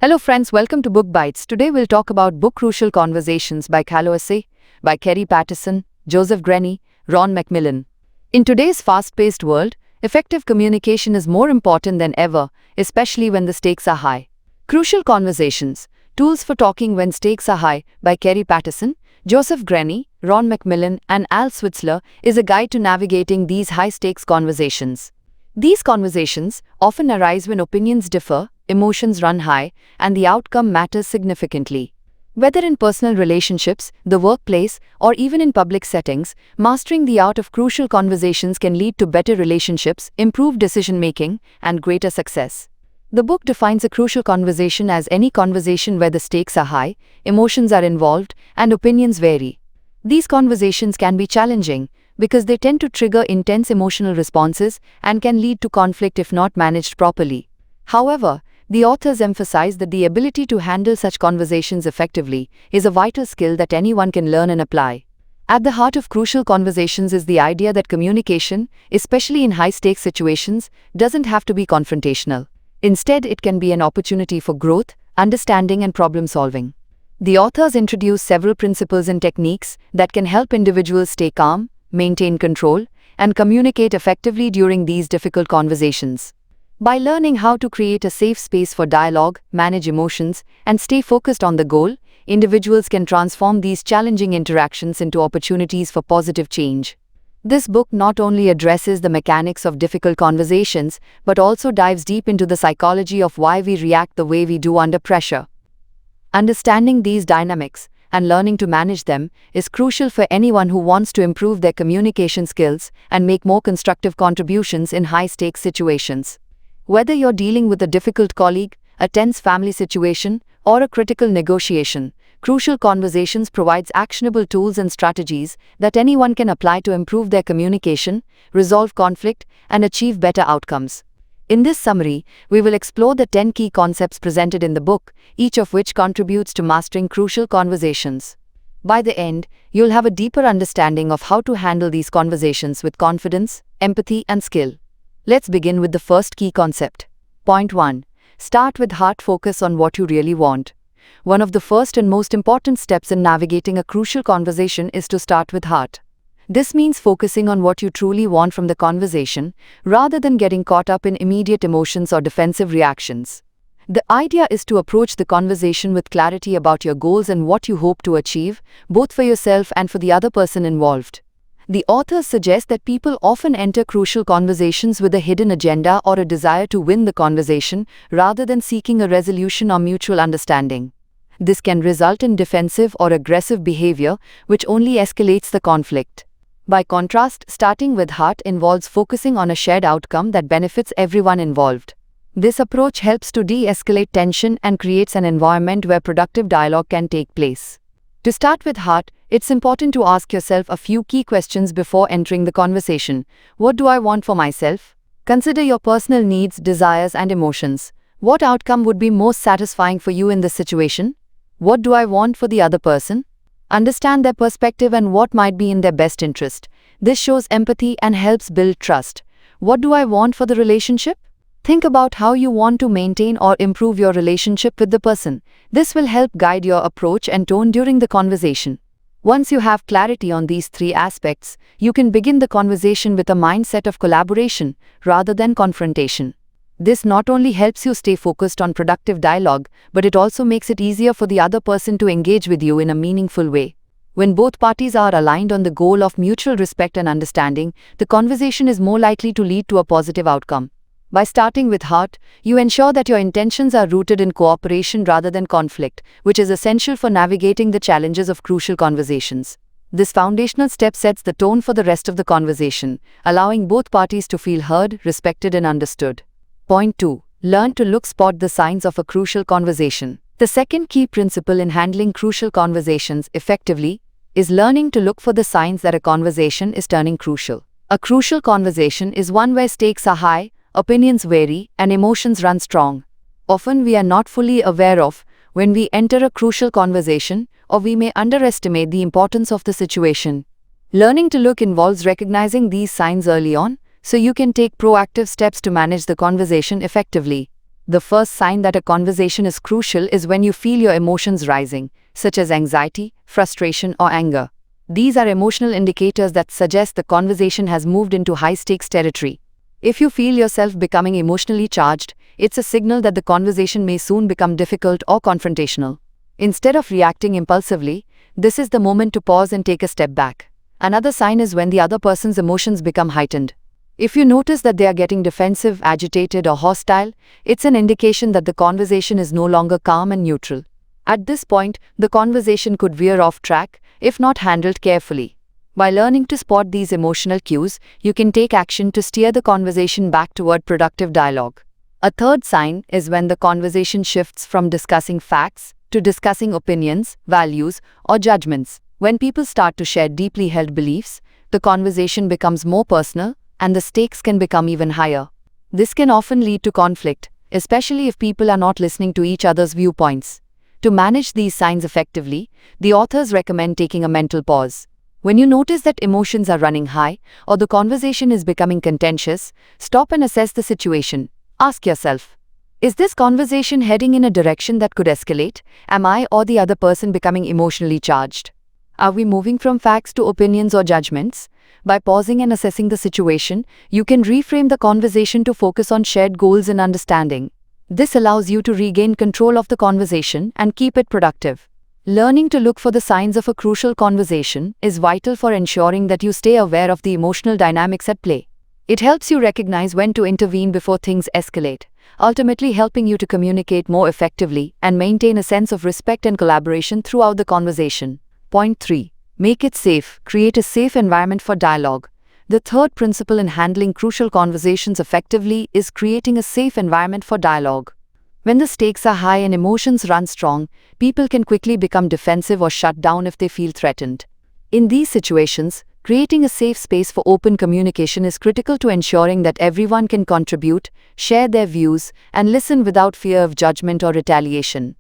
Hello friends, welcome to Book Bites. Today we'll talk about Book Crucial Conversations by Caloessay, by Kerry Patterson, Joseph Grenny, Ron McMillan. In today's fast-paced world, effective communication is more important than ever, especially when the stakes are high. Crucial Conversations, Tools for Talking When Stakes Are High by Kerry Patterson, Joseph Grenny, Ron McMillan, and Al Switzler is a guide to navigating these high-stakes conversations. These conversations often arise when opinions differ, emotions run high, and the outcome matters significantly. Whether in personal relationships, the workplace, or even in public settings, mastering the art of crucial conversations can lead to better relationships, improved decision-making, and greater success. The book defines a crucial conversation as any conversation where the stakes are high, emotions are involved, and opinions vary. These conversations can be challenging because they tend to trigger intense emotional responses and can lead to conflict if not managed properly. However, the authors emphasize that the ability to handle such conversations effectively is a vital skill that anyone can learn and apply. At the heart of crucial conversations is the idea that communication, especially in high-stakes situations, doesn't have to be confrontational. Instead, it can be an opportunity for growth, understanding, and problem-solving. The authors introduce several principles and techniques that can help individuals stay calm, maintain control, and communicate effectively during these difficult conversations. By learning how to create a safe space for dialogue, manage emotions, and stay focused on the goal, individuals can transform these challenging interactions into opportunities for positive change. This book not only addresses the mechanics of difficult conversations, but also dives deep into the psychology of why we react the way we do under pressure. Understanding these dynamics and learning to manage them is crucial for anyone who wants to improve their communication skills and make more constructive contributions in high-stakes situations. Whether you're dealing with a difficult colleague, a tense family situation, or a critical negotiation, Crucial Conversations provides actionable tools and strategies that anyone can apply to improve their communication, resolve conflict, and achieve better outcomes. In this summary, we will explore the 10 key concepts presented in the book, each of which contributes to mastering crucial conversations. By the end, you'll have a deeper understanding of how to handle these conversations with confidence, empathy, and skill. Let's begin with the first key concept. Point 1. Start with heart. Focus on what you really want. One of the first and most important steps in navigating a crucial conversation is to start with heart. This means focusing on what you truly want from the conversation, rather than getting caught up in immediate emotions or defensive reactions. The idea is to approach the conversation with clarity about your goals and what you hope to achieve, both for yourself and for the other person involved. The authors suggest that people often enter crucial conversations with a hidden agenda or a desire to win the conversation, rather than seeking a resolution or mutual understanding. This can result in defensive or aggressive behavior, which only escalates the conflict. By contrast, starting with heart involves focusing on a shared outcome that benefits everyone involved. This approach helps to de-escalate tension and creates an environment where productive dialogue can take place. To start with heart, it's important to ask yourself a few key questions before entering the conversation. What do I want for myself? Consider your personal needs, desires, and emotions. What outcome would be most satisfying for you in this situation? What do I want for the other person? Understand their perspective and what might be in their best interest. This shows empathy and helps build trust. What do I want for the relationship? Think about how you want to maintain or improve your relationship with the person. This will help guide your approach and tone during the conversation. Once you have clarity on these three aspects, you can begin the conversation with a mindset of collaboration rather than confrontation. This not only helps you stay focused on productive dialogue, but it also makes it easier for the other person to engage with you in a meaningful way. When both parties are aligned on the goal of mutual respect and understanding, the conversation is more likely to lead to a positive outcome. By starting with heart, you ensure that your intentions are rooted in cooperation rather than conflict, which is essential for navigating the challenges of crucial conversations. This foundational step sets the tone for the rest of the conversation, allowing both parties to feel heard, respected, and understood. Point 2. Learn to spot the signs of a crucial conversation. The second key principle in handling crucial conversations effectively is learning to look for the signs that a conversation is turning crucial. A crucial conversation is one where stakes are high, opinions vary, and emotions run strong. Often we are not fully aware of when we enter a crucial conversation, or we may underestimate the importance of the situation. Learning to look involves recognizing these signs early on, so you can take proactive steps to manage the conversation effectively. The first sign that a conversation is crucial is when you feel your emotions rising, such as anxiety, frustration, or anger. These are emotional indicators that suggest the conversation has moved into high-stakes territory. If you feel yourself becoming emotionally charged, it's a signal that the conversation may soon become difficult or confrontational. Instead of reacting impulsively, this is the moment to pause and take a step back. Another sign is when the other person's emotions become heightened. If you notice that they are getting defensive, agitated, or hostile, it's an indication that the conversation is no longer calm and neutral. At this point, the conversation could veer off track if not handled carefully. By learning to spot these emotional cues, you can take action to steer the conversation back toward productive dialogue. A third sign is when the conversation shifts from discussing facts to discussing opinions, values, or judgments. When people start to share deeply held beliefs, the conversation becomes more personal, and the stakes can become even higher. This can often lead to conflict, especially if people are not listening to each other's viewpoints. To manage these signs effectively, the authors recommend taking a mental pause. When you notice that emotions are running high or the conversation is becoming contentious, stop and assess the situation. Ask yourself, is this conversation heading in a direction that could escalate? Am I or the other person becoming emotionally charged? Are we moving from facts to opinions or judgments? By pausing and assessing the situation, you can reframe the conversation to focus on shared goals and understanding. This allows you to regain control of the conversation and keep it productive. Learning to look for the signs of a crucial conversation is vital for ensuring that you stay aware of the emotional dynamics at play. It helps you recognize when to intervene before things escalate, ultimately helping you to communicate more effectively and maintain a sense of respect and collaboration throughout the conversation. Point 3. Make it safe. Create a safe environment for dialogue. The third principle in handling crucial conversations effectively is creating a safe environment for dialogue. When the stakes are high and emotions run strong, people can quickly become defensive or shut down if they feel threatened. In these situations, creating a safe space for open communication is critical to ensuring that everyone can contribute, share their views, and listen without fear of judgment or retaliation.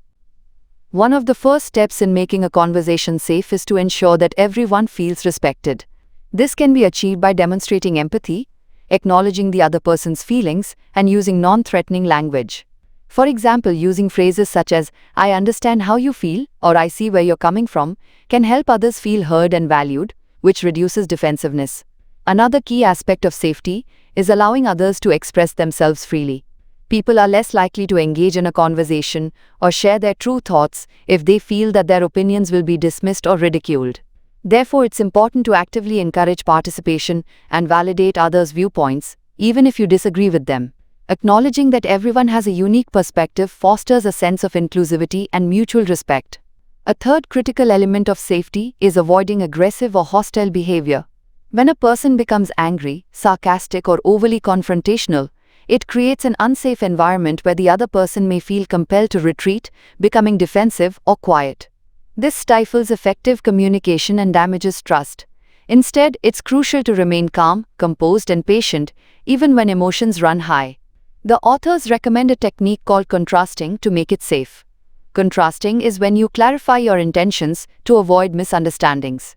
One of the first steps in making a conversation safe is to ensure that everyone feels respected. This can be achieved by demonstrating empathy, acknowledging the other person's feelings, and using non-threatening language. For example, using phrases such as, "I understand how you feel," or "I see where you're coming from," can help others feel heard and valued, which reduces defensiveness. Another key aspect of safety is allowing others to express themselves freely. People are less likely to engage in a conversation or share their true thoughts if they feel that their opinions will be dismissed or ridiculed. Therefore, it's important to actively encourage participation and validate others' viewpoints, even if you disagree with them. Acknowledging that everyone has a unique perspective fosters a sense of inclusivity and mutual respect. A third critical element of safety is avoiding aggressive or hostile behavior. When a person becomes angry, sarcastic, or overly confrontational, it creates an unsafe environment where the other person may feel compelled to retreat, becoming defensive or quiet. This stifles effective communication and damages trust. Instead, it's crucial to remain calm, composed, and patient, even when emotions run high. The authors recommend a technique called contrasting to make it safe. Contrasting is when you clarify your intentions to avoid misunderstandings.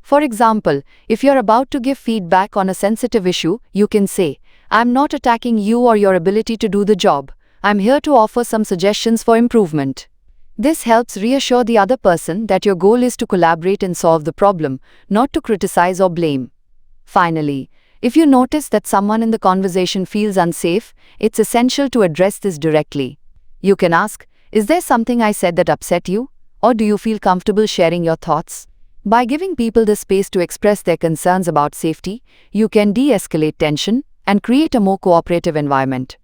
For example, if you're about to give feedback on a sensitive issue, you can say, "I'm not attacking you or your ability to do the job. I'm here to offer some suggestions for improvement." This helps reassure the other person that your goal is to collaborate and solve the problem, not to criticize or blame. Finally, if you notice that someone in the conversation feels unsafe, it's essential to address this directly. You can ask, "Is there something I said that upset you? Or do you feel comfortable sharing your thoughts?" By giving people the space to express their concerns about safety, you can de-escalate tension and create a more cooperative environment.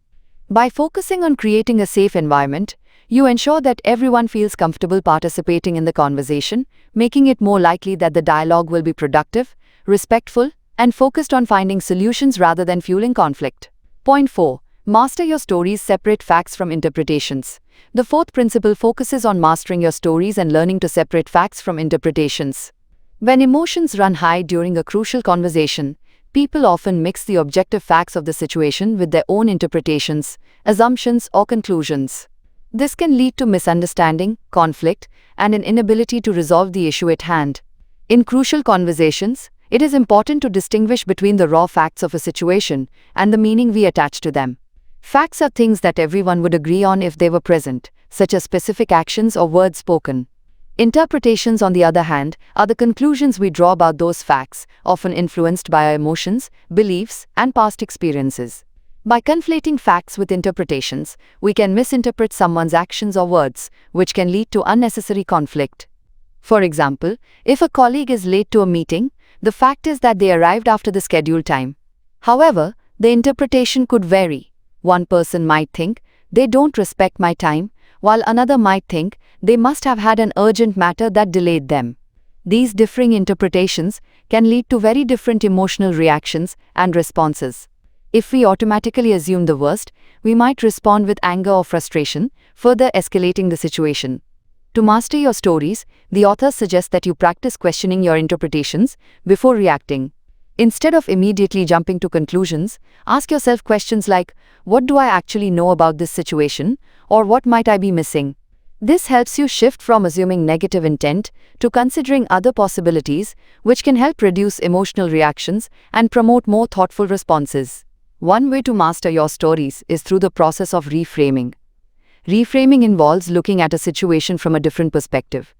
By focusing on creating a safe environment, you ensure that everyone feels comfortable participating in the conversation, making it more likely that the dialogue will be productive, respectful, and focused on finding solutions rather than fueling conflict. Point 4. Master your stories. Separate facts from interpretations. The fourth principle focuses on mastering your stories and learning to separate facts from interpretations. When emotions run high during a crucial conversation, people often mix the objective facts of the situation with their own interpretations, assumptions, or conclusions. This can lead to misunderstanding, conflict, and an inability to resolve the issue at hand. In crucial conversations, it is important to distinguish between the raw facts of a situation and the meaning we attach to them. Facts are things that everyone would agree on if they were present, such as specific actions or words spoken. Interpretations, on the other hand, are the conclusions we draw about those facts, often influenced by our emotions, beliefs, and past experiences. By conflating facts with interpretations, we can misinterpret someone's actions or words, which can lead to unnecessary conflict. For example, if a colleague is late to a meeting, the fact is that they arrived after the scheduled time. However, the interpretation could vary. One person might think, they don't respect my time, while another might think, they must have had an urgent matter that delayed them. These differing interpretations can lead to very different emotional reactions and responses. If we automatically assume the worst, we might respond with anger or frustration, further escalating the situation. To master your stories, the author suggests that you practice questioning your interpretations before reacting. Instead of immediately jumping to conclusions, ask yourself questions like, what do I actually know about this situation, or what might I be missing? This helps you shift from assuming negative intent to considering other possibilities, which can help reduce emotional reactions and promote more thoughtful responses. One way to master your stories is through the process of reframing. Reframing involves looking at a situation from a different perspective.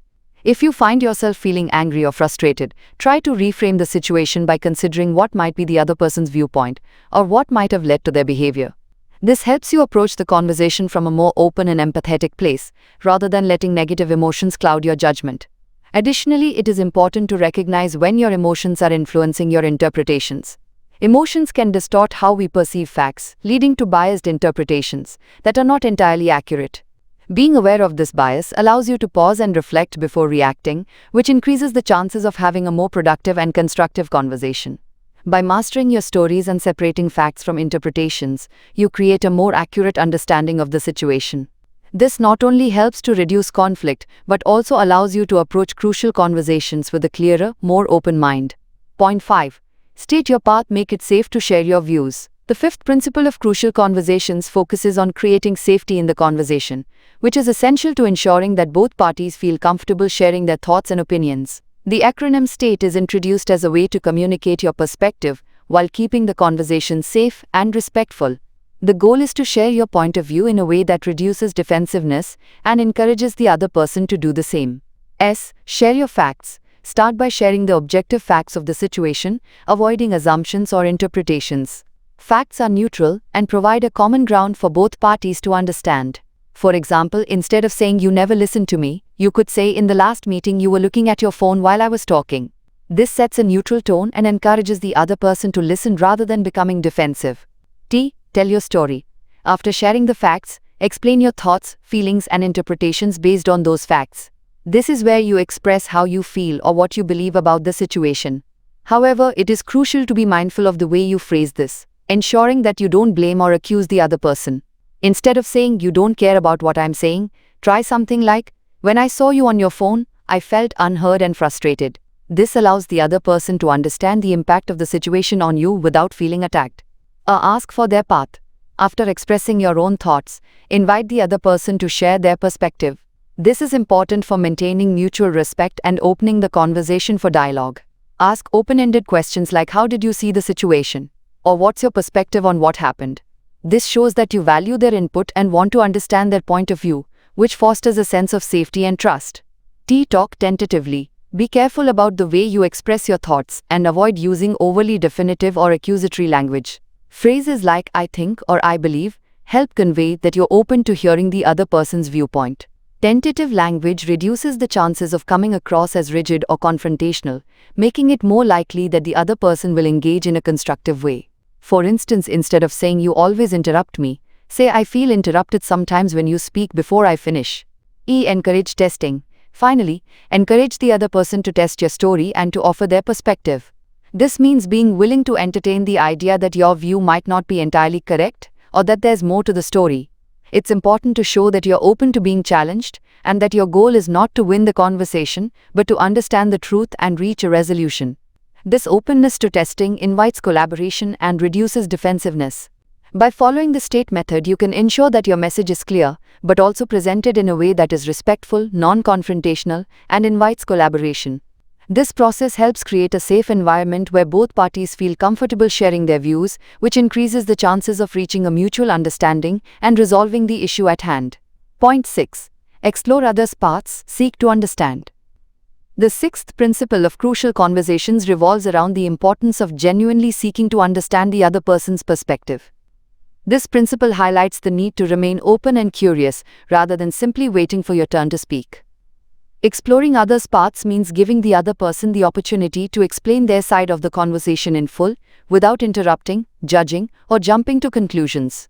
If you find yourself feeling angry or frustrated, try to reframe the situation by considering what might be the other person's viewpoint or what might have led to their behavior. This helps you approach the conversation from a more open and empathetic place, rather than letting negative emotions cloud your judgment. Additionally, it is important to recognize when your emotions are influencing your interpretations. Emotions can distort how we perceive facts, leading to biased interpretations that are not entirely accurate. Being aware of this bias allows you to pause and reflect before reacting, which increases the chances of having a more productive and constructive conversation. By mastering your stories and separating facts from interpretations, you create a more accurate understanding of the situation. This not only helps to reduce conflict, but also allows you to approach crucial conversations with a clearer, more open mind. Point 5. State your path, make it safe to share your views. The fifth principle of crucial conversations focuses on creating safety in the conversation, which is essential to ensuring that both parties feel comfortable sharing their thoughts and opinions. The acronym STATE is introduced as a way to communicate your perspective while keeping the conversation safe and respectful. The goal is to share your point of view in a way that reduces defensiveness and encourages the other person to do the same. S. Share your facts. Start by sharing the objective facts of the situation, avoiding assumptions or interpretations. Facts are neutral and provide a common ground for both parties to understand. For example, instead of saying you never listened to me, you could say in the last meeting you were looking at your phone while I was talking. This sets a neutral tone and encourages the other person to listen rather than becoming defensive. T. Tell your story. After sharing the facts, explain your thoughts, feelings, and interpretations based on those facts. This is where you express how you feel or what you believe about the situation. However, it is crucial to be mindful of the way you phrase this, ensuring that you don't blame or accuse the other person. Instead of saying you don't care about what I'm saying, try something like, when I saw you on your phone, I felt unheard and frustrated. This allows the other person to understand the impact of the situation on you without feeling attacked. Ask for their path. After expressing your own thoughts, invite the other person to share their perspective. This is important for maintaining mutual respect and opening the conversation for dialogue. Ask open-ended questions like, how did you see the situation? Or what's your perspective on what happened? This shows that you value their input and want to understand their point of view, which fosters a sense of safety and trust. T. Talk tentatively. Be careful about the way you express your thoughts and avoid using overly definitive or accusatory language. Phrases like I think or I believe help convey that you're open to hearing the other person's viewpoint. Tentative language reduces the chances of coming across as rigid or confrontational, making it more likely that the other person will engage in a constructive way. For instance, instead of saying you always interrupt me, say I feel interrupted sometimes when you speak before I finish. Encourage testing. Finally, encourage the other person to test your story and to offer their perspective. This means being willing to entertain the idea that your view might not be entirely correct, or that there's more to the story. It's important to show that you're open to being challenged, and that your goal is not to win the conversation, but to understand the truth and reach a resolution. This openness to testing invites collaboration and reduces defensiveness. By following the STATE method, you can ensure that your message is clear, but also presented in a way that is respectful, non-confrontational, and invites collaboration. This process helps create a safe environment where both parties feel comfortable sharing their views, which increases the chances of reaching a mutual understanding and resolving the issue at hand. Point 6. Explore others' paths, seek to understand. The sixth principle of crucial conversations revolves around the importance of genuinely seeking to understand the other person's perspective. This principle highlights the need to remain open and curious rather than simply waiting for your turn to speak. Exploring others' paths means giving the other person the opportunity to explain their side of the conversation in full, without interrupting, judging, or jumping to conclusions.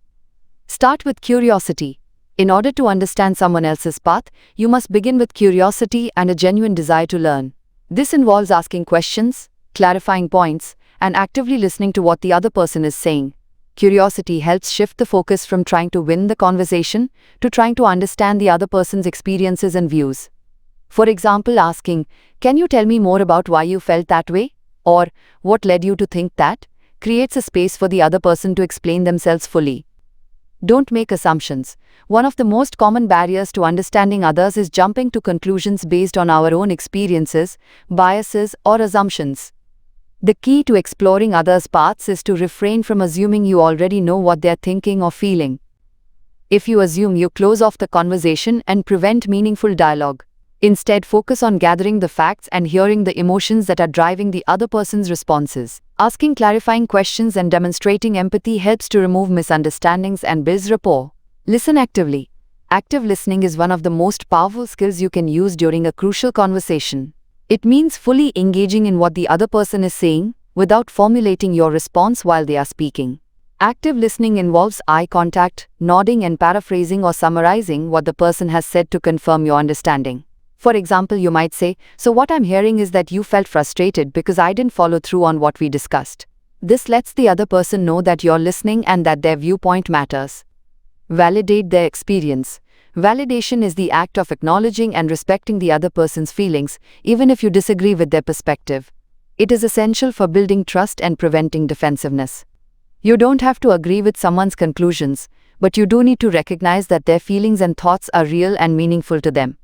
Start with curiosity. In order to understand someone else's path, you must begin with curiosity and a genuine desire to learn. This involves asking questions, clarifying points, and actively listening to what the other person is saying. Curiosity helps shift the focus from trying to win the conversation to trying to understand the other person's experiences and views. For example, asking, "Can you tell me more about why you felt that way?" or "What led you to think that?" creates a space for the other person to explain themselves fully. Don't make assumptions. One of the most common barriers to understanding others is jumping to conclusions based on our own experiences, biases, or assumptions. The key to exploring others' paths is to refrain from assuming you already know what they're thinking or feeling. If you assume, you close off the conversation and prevent meaningful dialogue. Instead, focus on gathering the facts and hearing the emotions that are driving the other person's responses. Asking clarifying questions and demonstrating empathy helps to remove misunderstandings and builds rapport. Listen actively. Active listening is one of the most powerful skills you can use during a crucial conversation. It means fully engaging in what the other person is saying, without formulating your response while they are speaking. Active listening involves eye contact, nodding, and paraphrasing or summarizing what the person has said to confirm your understanding. For example, you might say, "So what I'm hearing is that you felt frustrated because I didn't follow through on what we discussed." This lets the other person know that you're listening and that their viewpoint matters. Validate their experience. Validation is the act of acknowledging and respecting the other person's feelings, even if you disagree with their perspective. It is essential for building trust and preventing defensiveness. You don't have to agree with someone's conclusions, but you do need to recognize that their feelings and thoughts are real and meaningful to them.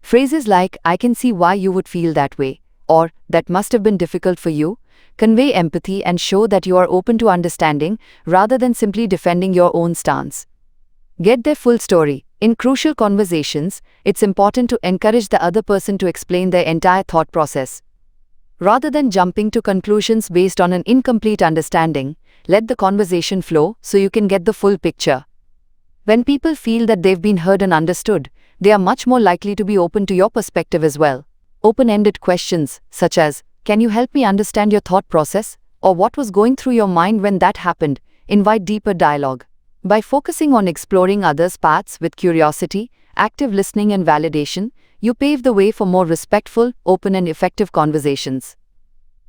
Phrases like, "I can see why you would feel that way," or "That must have been difficult for you," convey empathy and show that you are open to understanding rather than simply defending your own stance. Get their full story. In crucial conversations, it's important to encourage the other person to explain their entire thought process. Rather than jumping to conclusions based on an incomplete understanding, let the conversation flow so you can get the full picture. When people feel that they've been heard and understood, they are much more likely to be open to your perspective as well. Open-ended questions, such as, "Can you help me understand your thought process?" or "What was going through your mind when that happened?" invite deeper dialogue. By focusing on exploring others' paths with curiosity, active listening, and validation, you pave the way for more respectful, open, and effective conversations.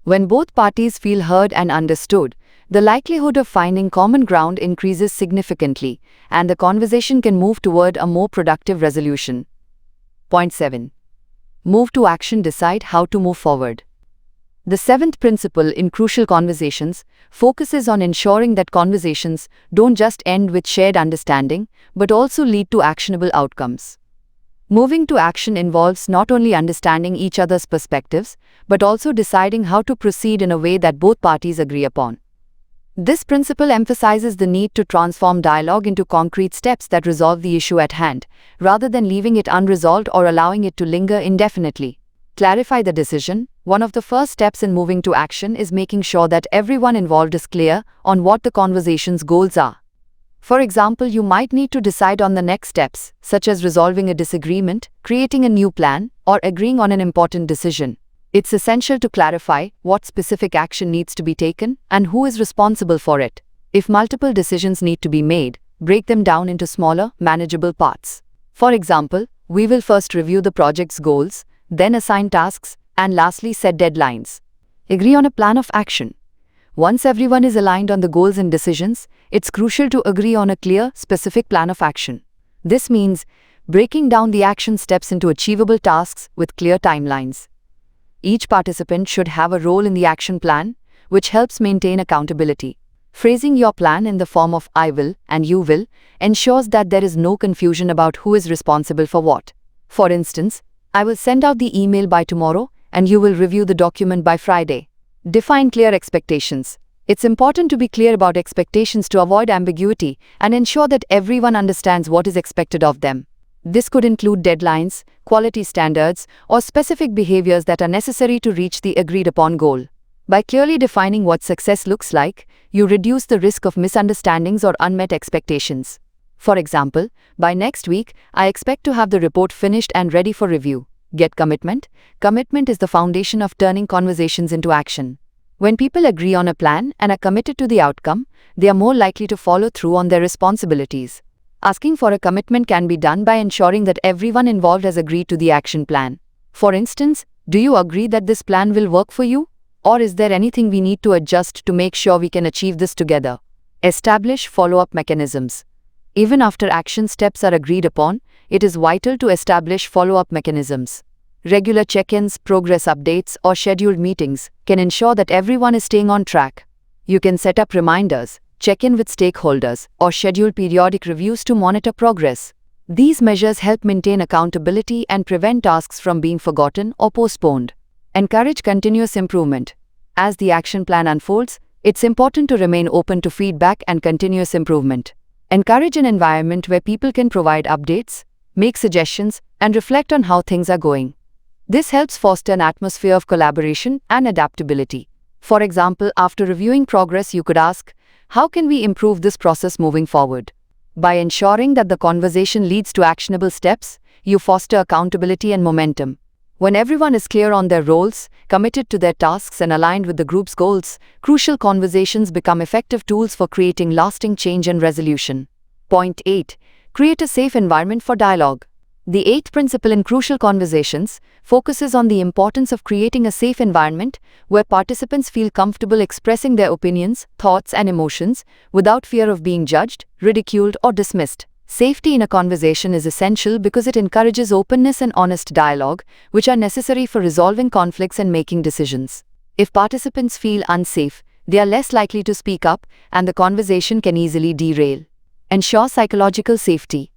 When both parties feel heard and understood, the likelihood of finding common ground increases significantly, and the conversation can move toward a more productive resolution. Point 7. Move to action. Decide how to move forward. The seventh principle in crucial conversations focuses on ensuring that conversations don't just end with shared understanding, but also lead to actionable outcomes. Moving to action involves not only understanding each other's perspectives, but also deciding how to proceed in a way that both parties agree upon. This principle emphasizes the need to transform dialogue into concrete steps that resolve the issue at hand, rather than leaving it unresolved or allowing it to linger indefinitely. Clarify the decision. One of the first steps in moving to action is making sure that everyone involved is clear on what the conversation's goals are. For example, you might need to decide on the next steps, such as resolving a disagreement, creating a new plan, or agreeing on an important decision. It's essential to clarify what specific action needs to be taken and who is responsible for it. If multiple decisions need to be made, break them down into smaller, manageable parts. For example, we will first review the project's goals, then assign tasks, and lastly set deadlines. Agree on a plan of action. Once everyone is aligned on the goals and decisions, it's crucial to agree on a clear, specific plan of action. This means breaking down the action steps into achievable tasks with clear timelines. Each participant should have a role in the action plan, which helps maintain accountability. Phrasing your plan in the form of "I will" and "you will" ensures that there is no confusion about who is responsible for what. For instance, "I will send out the email by tomorrow," and you will review the document by Friday. Define clear expectations. It's important to be clear about expectations to avoid ambiguity and ensure that everyone understands what is expected of them. This could include deadlines, quality standards, or specific behaviors that are necessary to reach the agreed-upon goal. By clearly defining what success looks like, you reduce the risk of misunderstandings or unmet expectations. For example, by next week, I expect to have the report finished and ready for review. Get commitment? Commitment is the foundation of turning conversations into action. When people agree on a plan and are committed to the outcome, they are more likely to follow through on their responsibilities. Asking for a commitment can be done by ensuring that everyone involved has agreed to the action plan. For instance, do you agree that this plan will work for you? Or is there anything we need to adjust to make sure we can achieve this together? Establish follow-up mechanisms. Even after action steps are agreed upon, it is vital to establish follow-up mechanisms. Regular check-ins, progress updates, or scheduled meetings can ensure that everyone is staying on track. You can set up reminders, check in with stakeholders, or schedule periodic reviews to monitor progress. These measures help maintain accountability and prevent tasks from being forgotten or postponed. Encourage continuous improvement. As the action plan unfolds, it's important to remain open to feedback and continuous improvement. Encourage an environment where people can provide updates, make suggestions, and reflect on how things are going. This helps foster an atmosphere of collaboration and adaptability. For example, after reviewing progress, you could ask, how can we improve this process moving forward? By ensuring that the conversation leads to actionable steps, you foster accountability and momentum. When everyone is clear on their roles, committed to their tasks, and aligned with the group's goals, crucial conversations become effective tools for creating lasting change and resolution. Point 8. Create a safe environment for dialogue. The eighth principle in crucial conversations focuses on the importance of creating a safe environment where participants feel comfortable expressing their opinions, thoughts, and emotions without fear of being judged, ridiculed, or dismissed. Safety in a conversation is essential because it encourages openness and honest dialogue, which are necessary for resolving conflicts and making decisions. If participants feel unsafe, they are less likely to speak up, and the conversation can easily derail. Ensure psychological safety.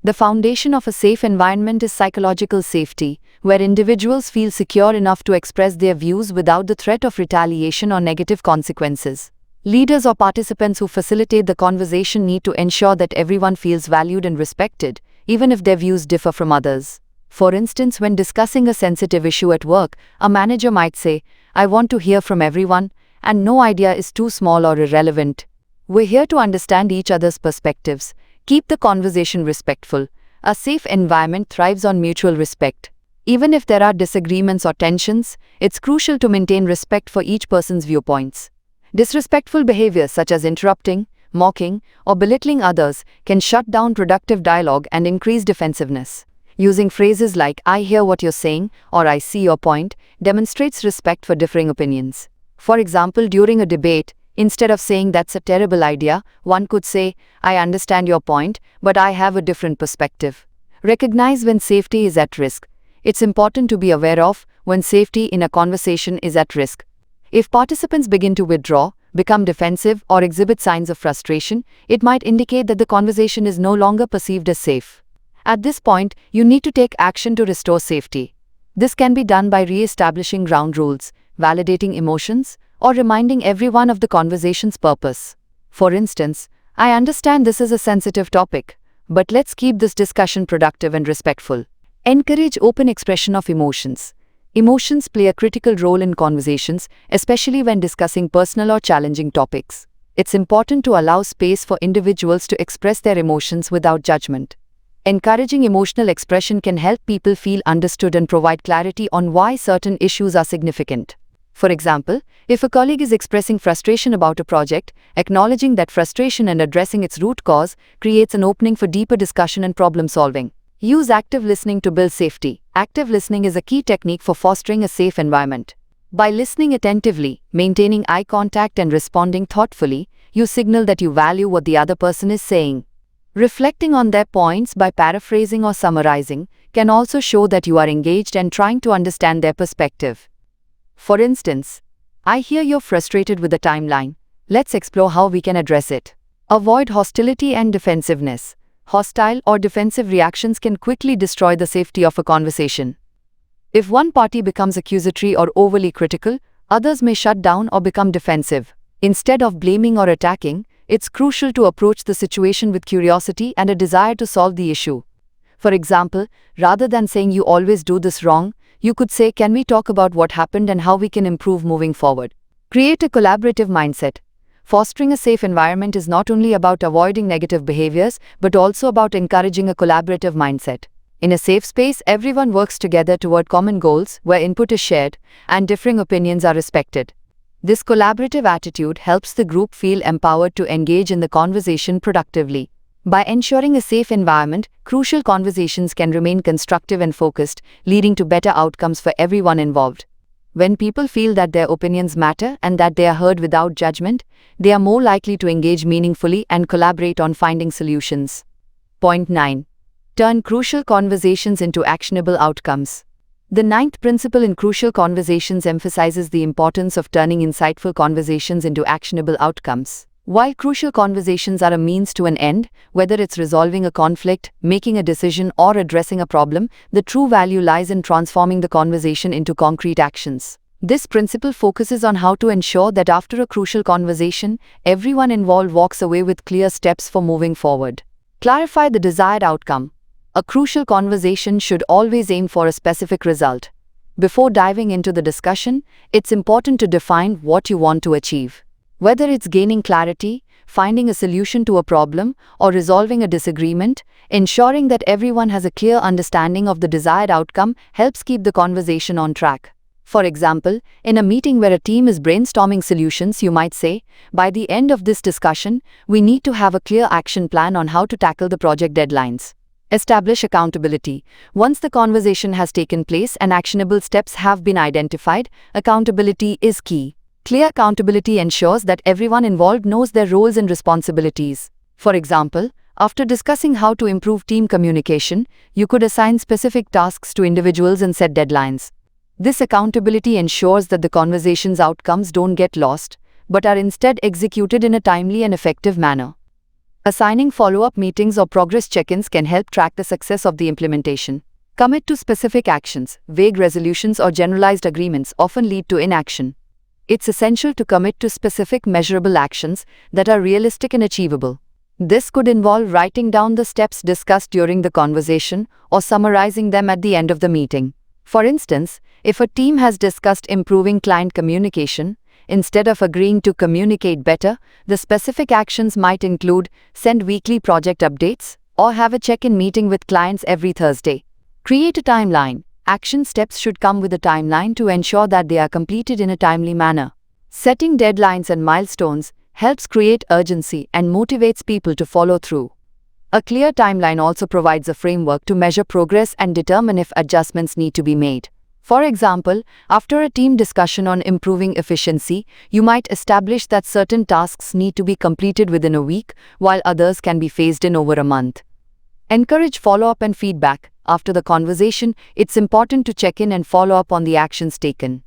The foundation of a safe environment is psychological safety, where individuals feel secure enough to express their views without the threat of retaliation or negative consequences. Leaders or participants who facilitate the conversation need to ensure that everyone feels valued and respected, even if their views differ from others. For instance, when discussing a sensitive issue at work, a manager might say, "I want to hear from everyone, and no idea is too small or irrelevant. We're here to understand each other's perspectives. Keep the conversation respectful." A safe environment thrives on mutual respect. Even if there are disagreements or tensions, it's crucial to maintain respect for each person's viewpoints. Disrespectful behaviors such as interrupting, mocking, or belittling others can shut down productive dialogue and increase defensiveness. Using phrases like "I hear what you're saying" or "I see your point" demonstrates respect for differing opinions. For example, during a debate, instead of saying "that's a terrible idea," one could say, "I understand your point, but I have a different perspective." Recognize when safety is at risk. It's important to be aware of when safety in a conversation is at risk. If participants begin to withdraw, become defensive, or exhibit signs of frustration, it might indicate that the conversation is no longer perceived as safe. At this point, you need to take action to restore safety. This can be done by re-establishing ground rules, validating emotions, or reminding everyone of the conversation's purpose. For instance, "I understand this is a sensitive topic, but let's keep this discussion productive and respectful." Encourage open expression of emotions. Emotions play a critical role in conversations, especially when discussing personal or challenging topics. It's important to allow space for individuals to express their emotions without judgment. Encouraging emotional expression can help people feel understood and provide clarity on why certain issues are significant. For example, if a colleague is expressing frustration about a project, acknowledging that frustration and addressing its root cause creates an opening for deeper discussion and problem solving. Use active listening to build safety. Active listening is a key technique for fostering a safe environment. By listening attentively, maintaining eye contact, and responding thoughtfully, you signal that you value what the other person is saying. Reflecting on their points by paraphrasing or summarizing can also show that you are engaged and trying to understand their perspective. For instance, "I hear you're frustrated with the timeline. Let's explore how we can address it." Avoid hostility and defensiveness. Hostile or defensive reactions can quickly destroy the safety of a conversation. If one party becomes accusatory or overly critical, others may shut down or become defensive. Instead of blaming or attacking, it's crucial to approach the situation with curiosity and a desire to solve the issue. For example, rather than saying you always do this wrong, you could say, can we talk about what happened and how we can improve moving forward? Create a collaborative mindset. Fostering a safe environment is not only about avoiding negative behaviors, but also about encouraging a collaborative mindset. In a safe space, everyone works together toward common goals where input is shared and differing opinions are respected. This collaborative attitude helps the group feel empowered to engage in the conversation productively. By ensuring a safe environment, crucial conversations can remain constructive and focused, leading to better outcomes for everyone involved. When people feel that their opinions matter and that they are heard without judgment, they are more likely to engage meaningfully and collaborate on finding solutions. Point 9. Turn crucial conversations into actionable outcomes. The ninth principle in crucial conversations emphasizes the importance of turning insightful conversations into actionable outcomes. While crucial conversations are a means to an end, whether it's resolving a conflict, making a decision, or addressing a problem, the true value lies in transforming the conversation into concrete actions. This principle focuses on how to ensure that after a crucial conversation, everyone involved walks away with clear steps for moving forward. Clarify the desired outcome. A crucial conversation should always aim for a specific result. Before diving into the discussion, it's important to define what you want to achieve. Whether it's gaining clarity, finding a solution to a problem, or resolving a disagreement, ensuring that everyone has a clear understanding of the desired outcome helps keep the conversation on track. For example, in a meeting where a team is brainstorming solutions, you might say, by the end of this discussion, we need to have a clear action plan on how to tackle the project deadlines. Establish accountability. Once the conversation has taken place and actionable steps have been identified, accountability is key. Clear accountability ensures that everyone involved knows their roles and responsibilities. For example, after discussing how to improve team communication, you could assign specific tasks to individuals and set deadlines. This accountability ensures that the conversation's outcomes don't get lost, but are instead executed in a timely and effective manner. Assigning follow-up meetings or progress check-ins can help track the success of the implementation. Commit to specific actions. Vague resolutions or generalized agreements often lead to inaction. It's essential to commit to specific measurable actions that are realistic and achievable. This could involve writing down the steps discussed during the conversation or summarizing them at the end of the meeting. For instance, if a team has discussed improving client communication, instead of agreeing to communicate better, the specific actions might include send weekly project updates or have a check-in meeting with clients every Thursday. Create a timeline. Action steps should come with a timeline to ensure that they are completed in a timely manner. Setting deadlines and milestones helps create urgency and motivates people to follow through. A clear timeline also provides a framework to measure progress and determine if adjustments need to be made. For example, after a team discussion on improving efficiency, you might establish that certain tasks need to be completed within a week, while others can be phased in over a month. Encourage follow-up and feedback. After the conversation, it's important to check in and follow up on the actions taken.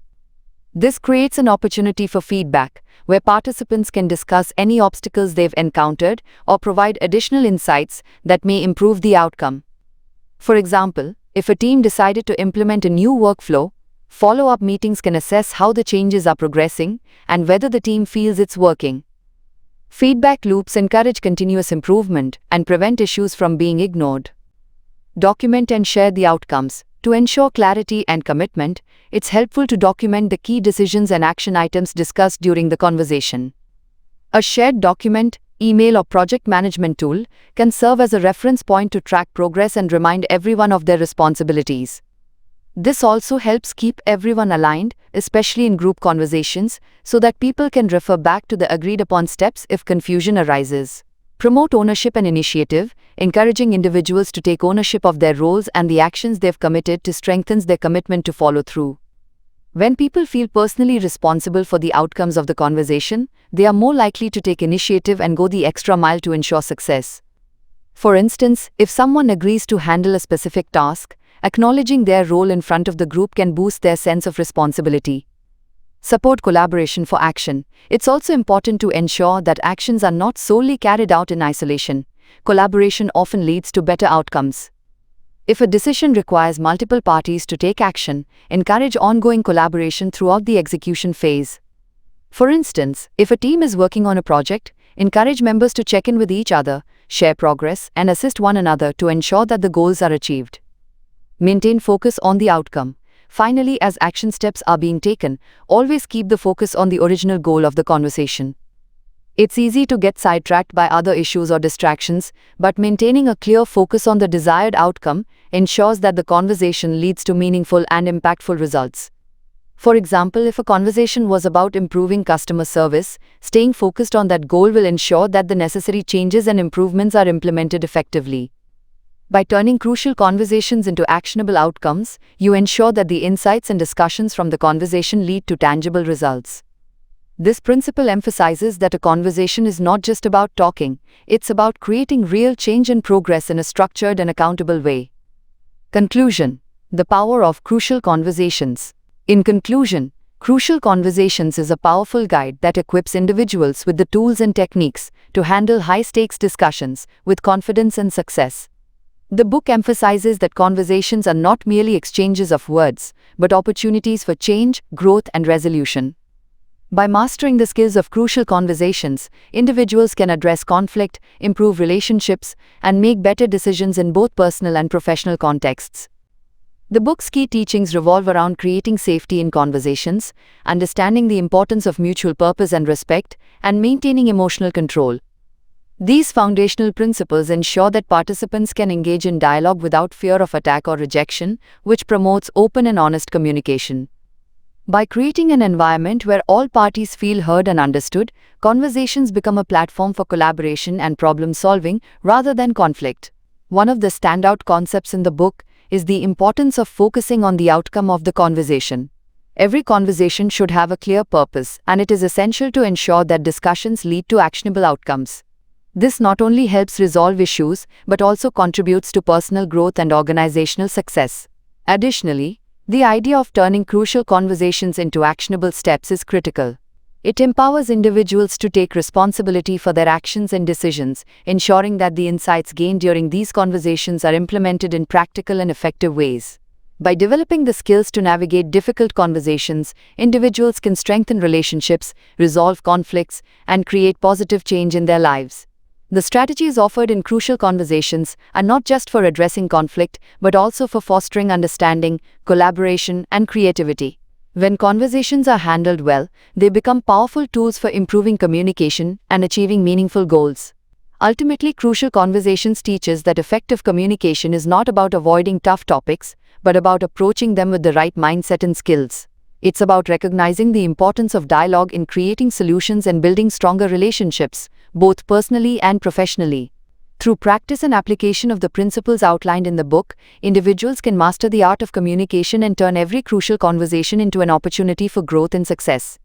This creates an opportunity for feedback, where participants can discuss any obstacles they've encountered or provide additional insights that may improve the outcome. For example, if a team decided to implement a new workflow, follow-up meetings can assess how the changes are progressing and whether the team feels it's working. Feedback loops encourage continuous improvement and prevent issues from being ignored. Document and share the outcomes. To ensure clarity and commitment, it's helpful to document the key decisions and action items discussed during the conversation. A shared document, email, or project management tool can serve as a reference point to track progress and remind everyone of their responsibilities. This also helps keep everyone aligned, especially in group conversations, so that people can refer back to the agreed-upon steps if confusion arises. Promote ownership and initiative. Encouraging individuals to take ownership of their roles and the actions they've committed to strengthens their commitment to follow through. When people feel personally responsible for the outcomes of the conversation, they are more likely to take initiative and go the extra mile to ensure success. For instance, if someone agrees to handle a specific task, acknowledging their role in front of the group can boost their sense of responsibility. Support collaboration for action. It's also important to ensure that actions are not solely carried out in isolation. Collaboration often leads to better outcomes. If a decision requires multiple parties to take action, encourage ongoing collaboration throughout the execution phase. For instance, if a team is working on a project, encourage members to check in with each other, share progress, and assist one another to ensure that the goals are achieved. Maintain focus on the outcome. Finally, as action steps are being taken, always keep the focus on the original goal of the conversation. It's easy to get sidetracked by other issues or distractions, but maintaining a clear focus on the desired outcome ensures that the conversation leads to meaningful and impactful results. For example, if a conversation was about improving customer service, staying focused on that goal will ensure that the necessary changes and improvements are implemented effectively. By turning crucial conversations into actionable outcomes, you ensure that the insights and discussions from the conversation lead to tangible results. This principle emphasizes that a conversation is not just about talking, it's about creating real change and progress in a structured and accountable way. Conclusion: the power of crucial conversations. In conclusion, Crucial Conversations is a powerful guide that equips individuals with the tools and techniques to handle high-stakes discussions with confidence and success. The book emphasizes that conversations are not merely exchanges of words, but opportunities for change, growth, and resolution. By mastering the skills of crucial conversations, individuals can address conflict, improve relationships, and make better decisions in both personal and professional contexts. The book's key teachings revolve around creating safety in conversations, understanding the importance of mutual purpose and respect, and maintaining emotional control. These foundational principles ensure that participants can engage in dialogue without fear of attack or rejection, which promotes open and honest communication. By creating an environment where all parties feel heard and understood, conversations become a platform for collaboration and problem-solving rather than conflict. One of the standout concepts in the book is the importance of focusing on the outcome of the conversation. Every conversation should have a clear purpose, and it is essential to ensure that discussions lead to actionable outcomes. This not only helps resolve issues, but also contributes to personal growth and organizational success. Additionally, the idea of turning crucial conversations into actionable steps is critical. It empowers individuals to take responsibility for their actions and decisions, ensuring that the insights gained during these conversations are implemented in practical and effective ways. By developing the skills to navigate difficult conversations, individuals can strengthen relationships, resolve conflicts, and create positive change in their lives. The strategies offered in Crucial Conversations are not just for addressing conflict, but also for fostering understanding, collaboration, and creativity. When conversations are handled well, they become powerful tools for improving communication and achieving meaningful goals. Ultimately, Crucial Conversations teaches that effective communication is not about avoiding tough topics, but about approaching them with the right mindset and skills. It's about recognizing the importance of dialogue in creating solutions and building stronger relationships, both personally and professionally. Through practice and application of the principles outlined in the book, individuals can master the art of communication and turn every crucial conversation into an opportunity for growth and success.